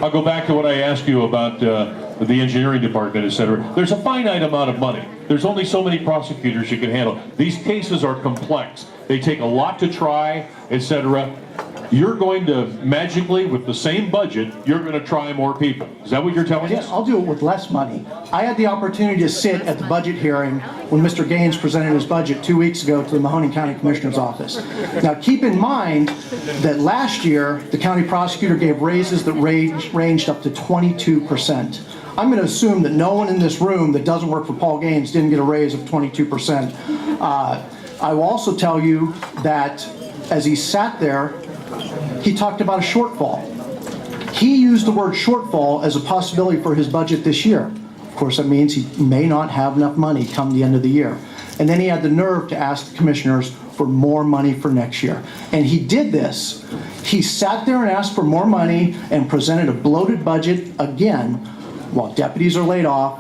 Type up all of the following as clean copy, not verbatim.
I'll go back to what I asked you about the engineering department, et cetera. There's a finite amount of money. There's only so many prosecutors you can handle. These cases are complex. They take a lot to try, et cetera. You're going to magically, with the same budget, you're going to try more people. Is that what you're telling us? Yes, I'll do it with less money. I had the opportunity to sit at the budget hearing when Mr. Gaines presented his budget 2 weeks ago to the Mahoning County Commissioner's office. Now, keep in mind that last year, the county prosecutor gave raises that ranged up to 22%. I'm going to assume that no one in this room that doesn't work for Paul Gaines didn't get a raise of 22%. I will also tell you that as he sat there, he talked about a shortfall. He used the word shortfall as a possibility for his budget this year. Of course, that means he may not have enough money come the end of the year. And then he had the nerve to ask the commissioners for more money for next year. And he did this. He sat there and asked for more money and presented a bloated budget again while deputies are laid off,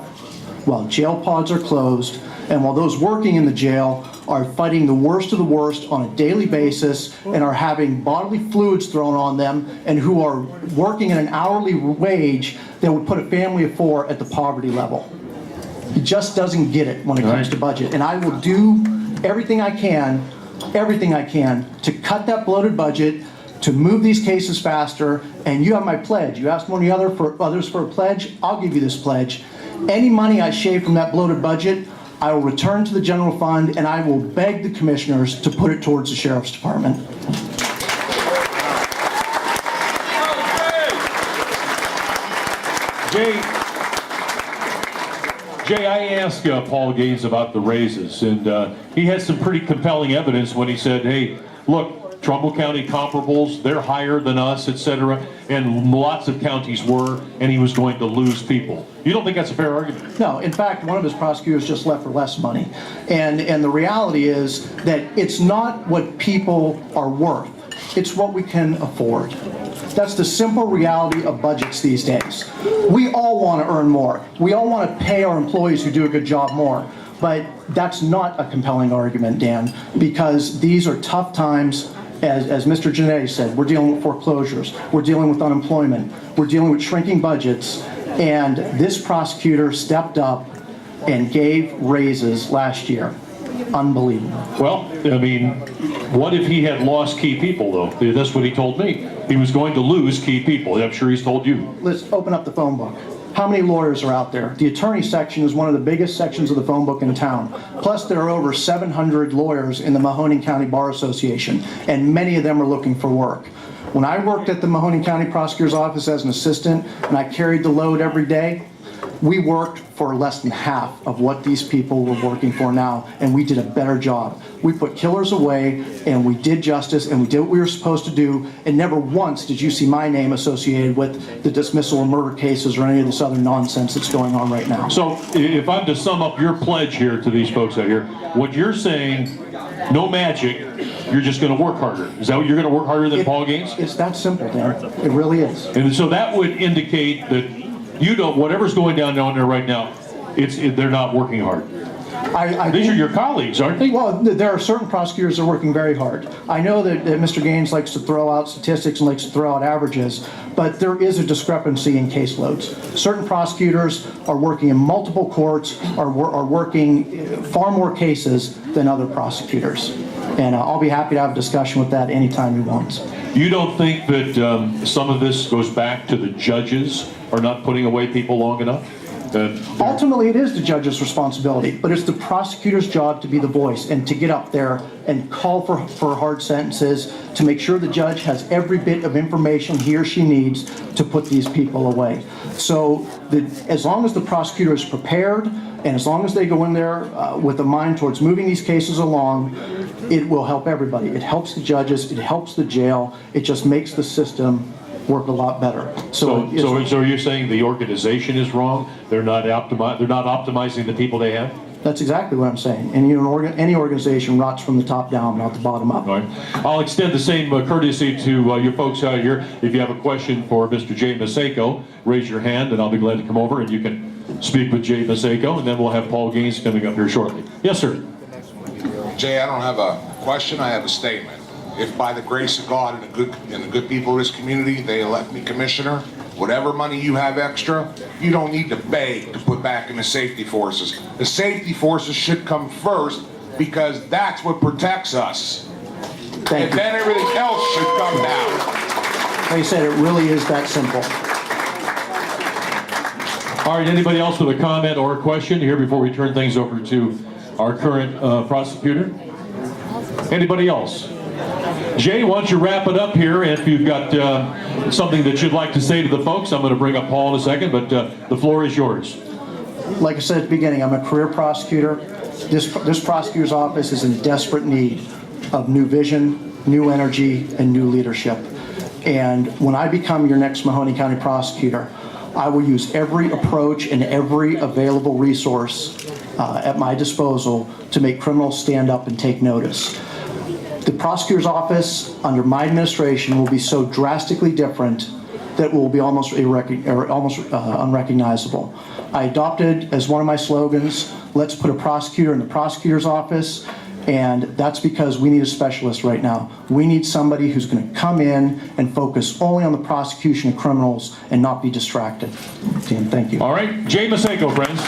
while jail pods are closed, and while those working in the jail are fighting the worst of the worst on a daily basis and are having bodily fluids thrown on them, and who are working at an hourly wage that would put a family of 4 at the poverty level. He just doesn't get it when it comes to budget. And I will do everything I can to cut that bloated budget, to move these cases faster. And you have my pledge. You asked one of the others for a pledge. I'll give you this pledge. Any money I shave from that bloated budget, I will return to the general fund, and I will beg the commissioners to put it towards the sheriff's department. Jay, I asked Paul Gaines about the raises, and he had some pretty compelling evidence when he said, hey, look, Trumbull County comparables, they're higher than us, et cetera, and lots of counties were, and he was going to lose people. You don't think that's a fair argument? No, in fact, one of his prosecutors just left for less money. And the reality is that it's not what people are worth, it's what we can afford. That's the simple reality of budgets these days. We all want to earn more. We all want to pay our employees who do a good job more. But that's not a compelling argument, Dan, because these are tough times. As Mr. Genetti said, we're dealing with foreclosures, we're dealing with unemployment, we're dealing with shrinking budgets, and this prosecutor stepped up and gave raises last year. Unbelievable. Well, I mean, what if he had lost key people, though? That's what he told me. He was going to lose key people. I'm sure he's told you. Let's open up the phone book. How many lawyers are out there? The attorney section is one of the biggest sections of the phone book in town. Plus, there are over 700 lawyers in the Mahoning County Bar Association, and many of them are looking for work. When I worked at the Mahoning County Prosecutor's Office as an assistant, and I carried the load every day, we worked for less than half of what these people were working for now, and we did a better job. We put killers away, and we did justice, and we did what we were supposed to do, and never once did you see my name associated with the dismissal of murder cases or any of this other nonsense that's going on right now. So if I'm to sum up your pledge here to these folks out here, what you're saying, no magic, you're just going to work harder. Is that what you're going to work harder than Paul Gaines? It's that simple, Dan. It really is. And so that would indicate that you don't, whatever's going down there right now, they're not working hard. These are your colleagues, aren't they? Well, there are certain prosecutors that are working very hard. I know that Mr. Gaines likes to throw out statistics and likes to throw out averages, but there is a discrepancy in caseloads. Certain prosecutors are working in multiple courts, are working far more cases than other prosecutors. And I'll be happy to have a discussion with that anytime you want. You don't think that some of this goes back to the judges are not putting away people long enough? Ultimately, it is the judge's responsibility, but it's the prosecutor's job to be the voice and to get up there and call for hard sentences, to make sure the judge has every bit of information he or she needs to put these people away. So as long as the prosecutor is prepared, and as long as they go in there with a mind towards moving these cases along, it will help everybody. It helps the judges, it helps the jail, it just makes the system work a lot better. So you're saying the organization is wrong? They're not optimizing the people they have? That's exactly what I'm saying. And any organization rots from the top down, not the bottom up. All right. I'll extend the same courtesy to your folks out here. If you have a question for Mr. Jay Macejko, raise your hand and I'll be glad to come over and you can speak with Jay Macejko, and then we'll have Paul Gaines coming up here shortly. Yes, sir. Jay, I don't have a question, I have a statement. If by the grace of God and the good people of this community, they elect me commissioner, whatever money you have extra, you don't need to beg to put back in the safety forces. The safety forces should come first because that's what protects us. Thank And you. then everything else should come down. Like I said, it really is that simple. All right, anybody else with a comment or a question here before we turn things over to our current prosecutor? Anybody else? Jay, why don't you wrap it up here? If you've got something that you'd like to say to the folks, I'm going to bring up Paul in a second, but the floor is yours. Like I said at the beginning, I'm a career prosecutor. This prosecutor's office is in desperate need of new vision, new energy, and new leadership. And when I become your next Mahoning County prosecutor, I will use every approach and every available resource at my disposal to make criminals stand up and take notice. The prosecutor's office under my administration will be so drastically different that it will be almost unrecognizable. I adopted as one of my slogans, let's put a prosecutor in the prosecutor's office, and that's because we need a specialist right now. We need somebody who's going to come in and focus only on the prosecution of criminals and not be distracted. Team, thank you. All right, Jay Macejko, friends.